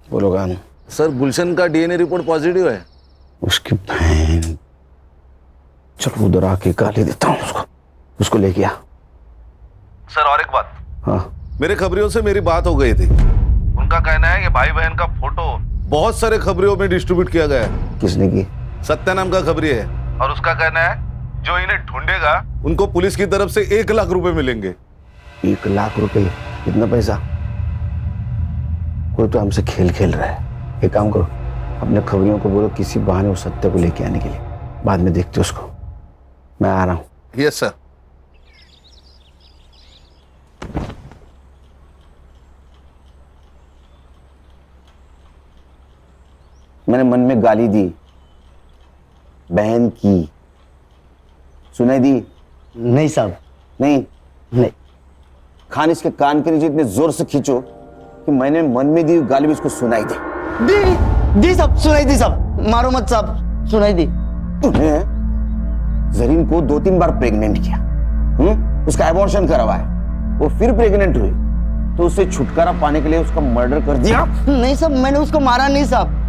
बोलो गान। सर गुलशन का डीएनए रिपोर्ट पॉजिटिव है। उसकी बहन, चलो उधर आके गाली देता हूँ उसको लेके आ। सर और एक बात, हाँ मेरे खबरियों से मेरी बात हो गई थी। उनका कहना है कि भाई बहन का फोटो बहुत सारे खबरियों में डिस्ट्रीब्यूट किया गया है। किसने की? सत्या नाम का खबरी है, और उसका कहना है जो इन्हें ढूंढेगा उनको पुलिस की तरफ से 1 लाख रुपए मिलेंगे। 1 लाख रुपए? कितना पैसा? कोई तो हमसे खेल खेल रहा है। एक काम करो, अपने खबरियों को बोलो किसी बहाने उस सत्य को लेके आने के लिए, बाद में देखते उसको। मैं आ रहा हूं। Yes sir. मैंने मन में गाली दी, बहन की, सुनाई दी? नहीं साहब, नहीं। खान इसके कान के नीचे इतने जोर से खींचो कि मैंने मन में दी गाली भी इसको सुनाई दी साहब, सुनाई दी साहब। मारो मत साहब, सुनाई दी। तूने जरीन को 2-3 बार प्रेग्नेंट किया, उसका एबॉर्शन करवाया, वो फिर प्रेग्नेंट हुई, तो उससे छुटकारा पाने के लिए उसका मर्डर कर दिया? नहीं साहब, मैंने उसको मारा नहीं साहब।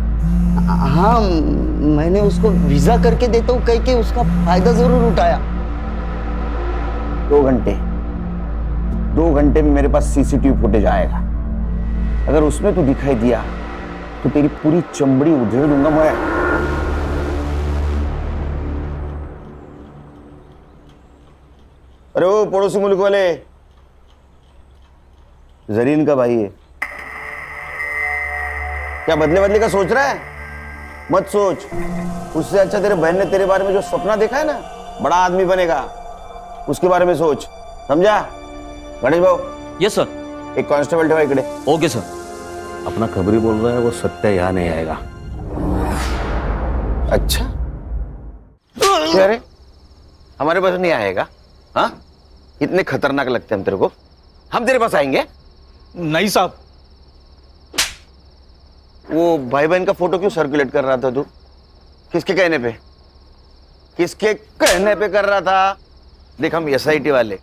हाँ, मैंने उसको वीजा करके देता हूँ कह के उसका फायदा जरूर उठाया। 2 घंटे में मेरे पास सीसीटीवी फुटेज आएगा। अगर उसमें तू दिखाई दिया तो तेरी पूरी चमड़ी उधेड़ दूंगा मैं। अरे वो पड़ोसी मुल्क वाले, जरीन का भाई है क्या? बदले का सोच रहा है? मत सोच। उससे अच्छा तेरे बहन ने तेरे बारे में जो सपना देखा है ना, बड़ा आदमी बनेगा, उसके बारे में सोच, समझा? गणेश भाऊ। Yes sir. एक कांस्टेबल ठेवा इकडे। Okay sir. अपना खबरी बोल रहा है वो सत्या यहाँ नहीं आएगा। अच्छा, अरे हमारे पास नहीं आएगा? हाँ, इतने खतरनाक लगते हैं हम तेरे को? हम तेरे पास आएंगे? नहीं साहब। वो भाई बहन का फोटो क्यों सर्कुलेट कर रहा था तू? किसके कहने पे? किसके कहने पे कर रहा था? देख, हम SIT वाले,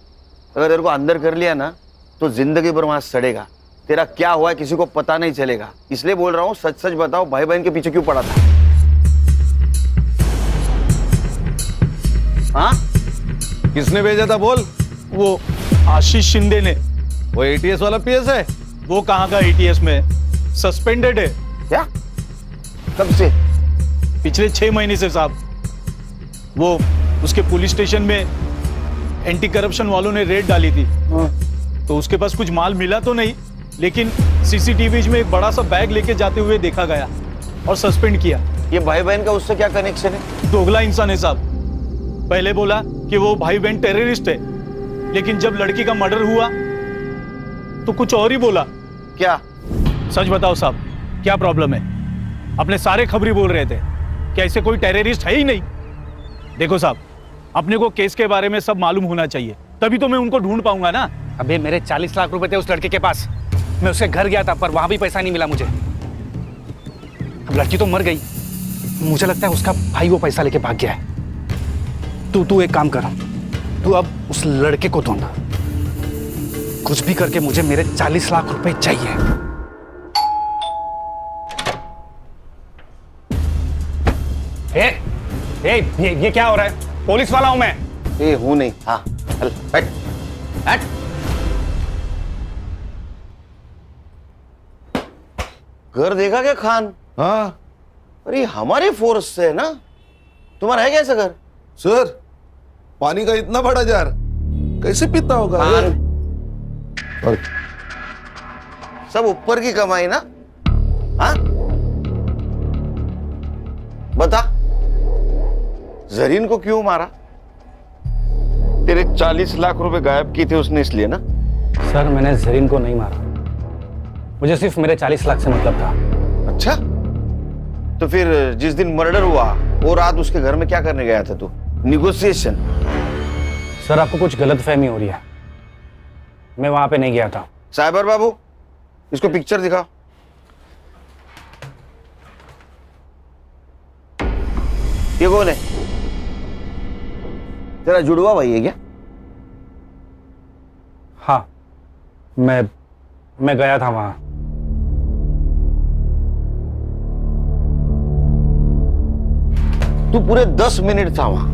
अगर तेरे को अंदर कर लिया ना तो जिंदगी भर वहां सड़ेगा। तेरा क्या हुआ है किसी को पता नहीं चलेगा, इसलिए बोल रहा हूँ सच सच बताओ, भाई बहन के पीछे क्यों पड़ा था? हाँ, किसने भेजा था बोल? वो आशीष शिंदे ने। वो ATS वाला PS है? वो कहाँ का ATS में, सस्पेंडेड है। क्या? कब से? पिछले 6 महीने से साहब। वो उसके पुलिस स्टेशन में एंटी करप्शन वालों ने रेड डाली थी, तो उसके पास कुछ माल मिला तो नहीं, लेकिन CCTV में एक बड़ा सा बैग लेके जाते हुए देखा गया और सस्पेंड किया। ये भाई बहन का उससे क्या कनेक्शन है? दोगला इंसान है साहब। पहले बोला कि वो भाई बहन टेररिस्ट है, लेकिन जब लड़की का मर्डर हुआ तो कुछ और ही बोला। क्या? सच बताओ साहब, क्या प्रॉब्लम है? अपने सारे खबरी बोल रहे थे कि ऐसे कोई टेररिस्ट है ही नहीं। देखो साहब, अपने को केस के बारे में सब मालूम होना चाहिए, तभी तो मैं उनको ढूंढ पाऊंगा ना। अबे मेरे 40 लाख रुपए थे उस लड़के के पास, मैं उसके घर गया था पर वहां भी पैसा नहीं मिला मुझे। अब लड़की तो मर गई, मुझे लगता है उसका भाई वो पैसा लेके भाग गया है। तू एक काम कर, तू अब उस लड़के को ढूंढ, कुछ भी करके मुझे मेरे 40 लाख रुपए चाहिए। ये क्या हो रहा है? पुलिस वाला हूं मैं। ए, हूं नहीं। हाँ, चल बैठ बैठ। घर देखा क्या खान? हाँ। अरे हमारे फोर्स से है ना? तुम्हारा है क्या ऐसा घर? सर, पानी का इतना बड़ा जार कैसे पीता होगा? और सब ऊपर की कमाई ना? हाँ, बता, जरीन को क्यों मारा? तेरे 40 लाख रुपए गायब किए थे उसने, इसलिए ना? सर, मैंने जरीन को नहीं मारा, मुझे सिर्फ मेरे 40 लाख से मतलब था। अच्छा, तो फिर जिस दिन मर्डर हुआ वो रात उसके घर में क्या करने गया था तू? निगोशिएशन? सर, आपको कुछ गलतफहमी हो रही है, मैं वहां पे नहीं गया था। साइबर बाबू, इसको पिक्चर दिखाओ। ये कौन है? तेरा जुड़वा भाई है क्या? हाँ, मैं गया था वहां। तू पूरे 10 मिनट था वहां,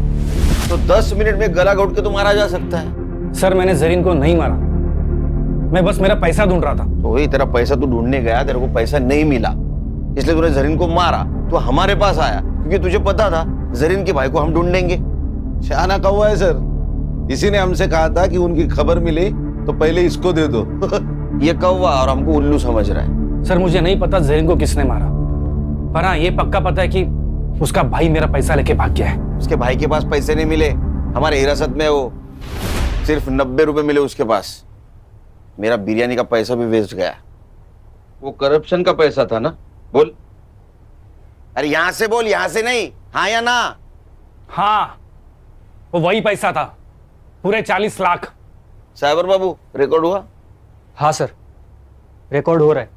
तो 10 मिनट में गला घोट के तो मारा जा सकता है। सर, मैंने जरीन को नहीं मारा, मैं बस मेरा पैसा ढूंढ रहा था। तो वही तेरा पैसा तू ढूंढने गया, तेरे को पैसा नहीं मिला, इसलिए तूने जरीन को मारा। तो हमारे पास आया क्योंकि तुझे पता था जरीन के भाई को हम ढूंढ लेंगे। शाना कौवा है सर, इसी ने हमसे कहा था कि उनकी खबर मिली तो पहले इसको दे दो। ये कौवा और हमको उल्लू समझ रहा है। सर मुझे नहीं पता जरीन को किसने मारा, पर हाँ ये पक्का पता है कि उसका भाई मेरा पैसा लेके भाग गया है। उसके भाई के पास पैसे नहीं मिले, हमारे हिरासत में वो सिर्फ 90 रुपए मिले उसके पास। मेरा बिरयानी का पैसा भी वेस्ट गया। वो करप्शन का पैसा था ना? बोल, अरे यहां से बोल, यहां से नहीं, हाँ या ना? हाँ वो वही पैसा था, पूरे 40 लाख। साइबर बाबू रिकॉर्ड हुआ? हाँ सर, रिकॉर्ड हो रहा है।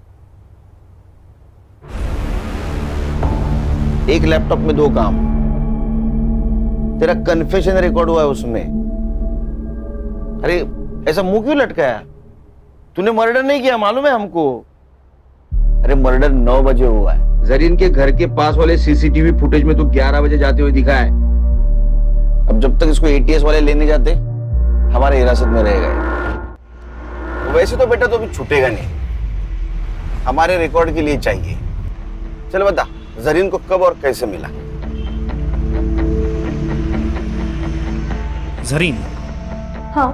एक लैपटॉप में 2 काम। तेरा कन्फेशन रिकॉर्ड हुआ है उसमें। अरे ऐसा मुंह क्यों लटकाया? तूने मर्डर नहीं किया, मालूम है हमको। अरे मर्डर 9 बजे हुआ है। जरीन के घर के पास वाले सीसीटीवी फुटेज में तो 11 बजे जाते हुए दिखा है। अब जब तक इसको एटीएस वाले लेने जाते, हमारे हिरासत में रहेगा। वैसे तो बेटा तो अभी छूटेगा नहीं, हमारे रिकॉर्ड के लिए चाहिए। चल बता, जरीन को कब और कैसे मिला? जरीन? हाँ।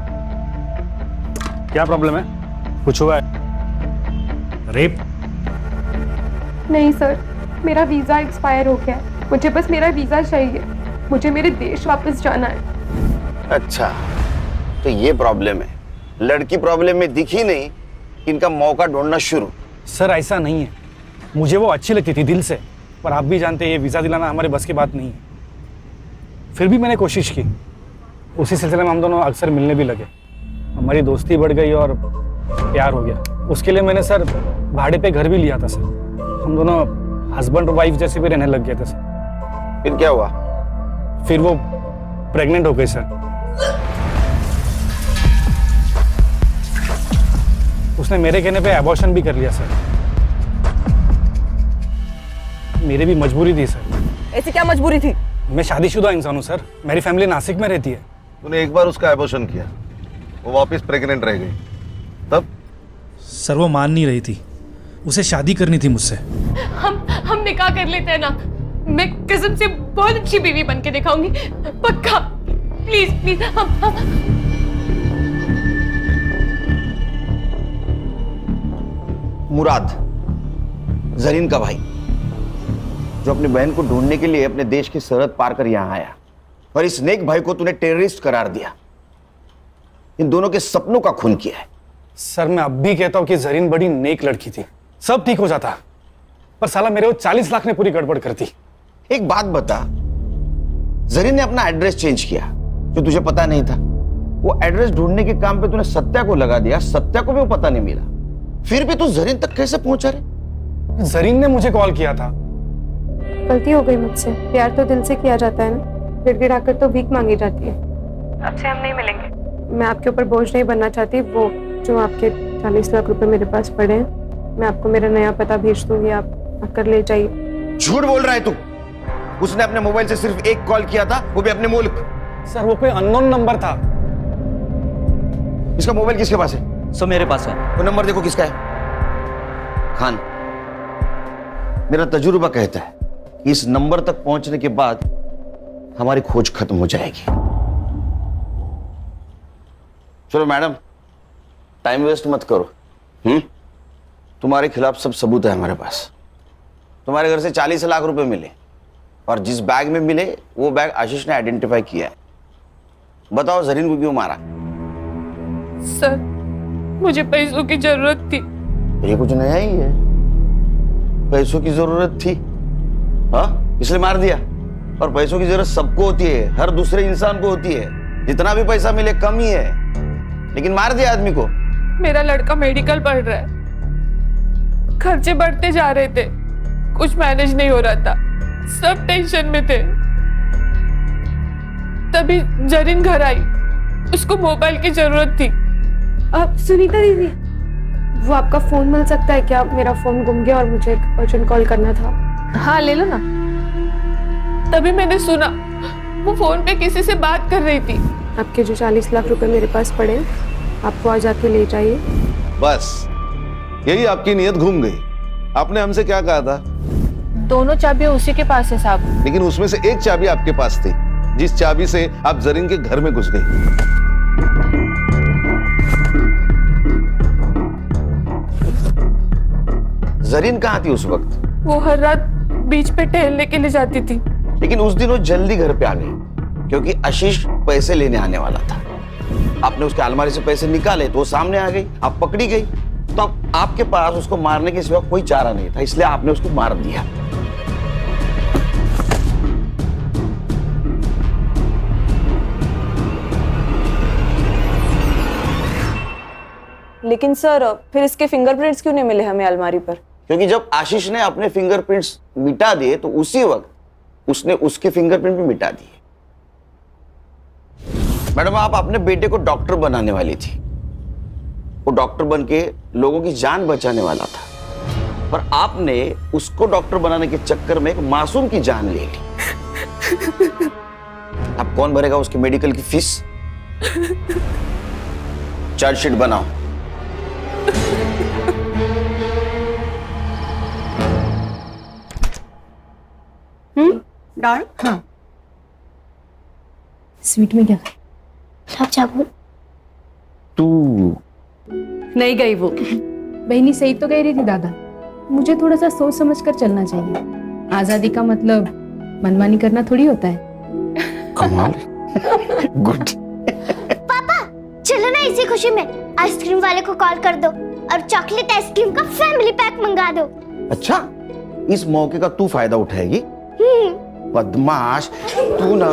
क्या प्रॉब्लम है? कुछ हुआ है? रेप? नहीं सर, मेरा वीज़ा एक्सपायर हो गया है। मुझे बस मेरा वीज़ा चाहिए, मुझे मेरे देश वापस जाना है। अच्छा, तो ये प्रॉब्लम है। लड़की प्रॉब्लम में दिखी नहीं, इनका मौका ढूंढना शुरू। सर ऐसा नहीं है, मुझे वो अच्छी लगती थी दिल से, पर आप भी जानते हैं ये वीज़ा दिलाना हमारे बस की बात नहीं है। फिर भी मैंने कोशिश की। उसी सिलसिले में हम दोनों अक्सर मिलने भी लगे, हमारी दोस्ती बढ़ गई और प्यार हो गया। उसके लिए मैंने सर भाड़े पे घर भी लिया था सर। हम दोनों हस्बैंड और वाइफ जैसे भी रहने लग गए थे सर। फिर क्या हुआ? फिर वो प्रेग्नेंट हो गई सर। उसने मेरे कहने पे अबॉर्शन भी कर लिया सर। मेरी भी मजबूरी थी सर। ऐसी क्या मजबूरी थी? मैं शादीशुदा इंसान हूँ सर, मेरी फैमिली नासिक में रहती है। तूने एक बार उसका एबॉर्शन किया, वो वापस प्रेग्नेंट रह गई, तब? सर वो मान नहीं रही थी, उसे शादी करनी थी मुझसे। हम निकाह कर लेते हैं ना, मैं कसम से बहुत अच्छी बीवी बन के दिखाऊंगी, पक्का। प्लीज प्लीज मुराद, जरीन का भाई, जो अपनी बहन को ढूंढने के लिए अपने देश की सरहद पार कर यहां आया, और इस नेक भाई को तूने टेररिस्ट करार दिया। इन दोनों के सपनों का खून किया है। सर मैं अब भी कहता हूँ कि जरीन बड़ी नेक लड़की थी, सब ठीक हो जाता, पर साला मेरे वो 40 लाख ने पूरी गड़बड़ कर दी। एक बात बता, जरीन ने अपना एड्रेस चेंज किया जो तुझे पता नहीं था। वो एड्रेस ढूंढने के काम पे तूने सत्या को लगा दिया, सत्या को भी वो पता नहीं मिला, फिर भी तू जरीन तक कैसे पहुंचा रे? जरीन ने मुझे कॉल किया था। गलती हो गई मुझसे, प्यार तो दिल से किया जाता है ना, गिड़गिड़ाकर तो भीख मांगी जाती है। अब से हम नहीं मिलेंगे। मैं आपके ऊपर बोझ नहीं बनना चाहती। वो जो आपके 40 लाख रुपए मेरे पास पड़े हैं, मैं आपको मेरा नया पता भेज दूंगी, आप आकर ले जाइए। झूठ बोल रहा है तू। उसने अपने मोबाइल से सिर्फ एक कॉल किया था, वो भी अपने मुल्क। सर वो कोई अननोन नंबर था। इसका मोबाइल किसके पास है? सर मेरे पास है। वो नंबर देखो किसका है। खान, मेरा तजुर्बा कहता है कि इस नंबर तक पहुंचने के बाद हमारी खोज खत्म हो जाएगी। चलो मैडम, टाइम वेस्ट मत करो। तुम्हारे खिलाफ सब सबूत है हमारे पास। तुम्हारे घर से 40 लाख रुपए मिले, और जिस बैग में मिले वो बैग आशीष ने आइडेंटिफाई किया है। बताओ जरीन को क्यों मारा? सर मुझे पैसों की जरूरत थी। ये कुछ नया ही है, पैसों की जरूरत थी, हाँ इसलिए मार दिया। और पैसों की जरूरत सबको होती है, हर दूसरे इंसान को होती है। जितना भी पैसा मिले कम ही है, लेकिन मार दिया आदमी को। मेरा लड़का मेडिकल पढ़ रहा है, खर्चे बढ़ते जा रहे थे, कुछ मैनेज नहीं हो रहा था, सब टेंशन में थे। तभी जरीन घर आई, उसको मोबाइल की जरूरत थी। अब सुनीता दीदी, वो आपका फोन मिल सकता है क्या? मेरा फोन गुम गया और मुझे एक अर्जेंट कॉल करना था। हाँ ले लो ना। तभी मैंने सुना वो फोन पे किसी से बात कर रही थी। आपके जो 40 लाख रुपए मेरे पास पड़े हैं, आप वो आज आके ले जाइए। बस यही आपकी नीयत घूम गई। आपने हमसे क्या कहा था? दोनों चाबियां उसी के पास है साहब। लेकिन उसमें से एक चाबी आपके पास थी, जिस चाबी से आप जरीन के घर में घुस गई। जरीन कहाँ थी उस वक्त? वो हर रात बीच पे टहलने के लिए जाती थी। लेकिन उस दिन वो जल्दी घर पे आ गई क्योंकि आशीष पैसे लेने आने वाला था। आपने उसके अलमारी से पैसे निकाले तो वो सामने आ गई, आप पकड़ी गई। तो अब आपके पास उसको मारने के सिवा कोई चारा नहीं था, इसलिए आपने उसको मार दिया। लेकिन सर फिर इसके फिंगरप्रिंट्स क्यों नहीं मिले हमें अलमारी पर? क्योंकि जब आशीष ने अपने फिंगरप्रिंट्स मिटा दिए तो उसी वक्त उसने उसके फिंगरप्रिंट भी मिटा दिए। मैडम, आप अपने बेटे को डॉक्टर बनाने वाली थी। वो डॉक्टर बन के लोगों की जान बचाने वाला था, पर आपने उसको डॉक्टर बनाने के चक्कर में एक मासूम की जान ले ली। अब कौन भरेगा उसकी मेडिकल की फीस? चार्जशीट बनाओ। हाँ। स्वीट में क्या सब चाबुल तू नहीं गई वो। बहनी सही तो कह रही थी दादा, मुझे थोड़ा सा सोच समझ कर चलना चाहिए। आजादी का मतलब मनमानी करना थोड़ी होता है। कमाल। गुड। पापा चलो ना, इसी खुशी में आइसक्रीम वाले को कॉल कर दो और चॉकलेट आइसक्रीम का फैमिली पैक मंगा दो। अच्छा, इस मौके का तू फायदा उठाएगी? बदमाश तू ना।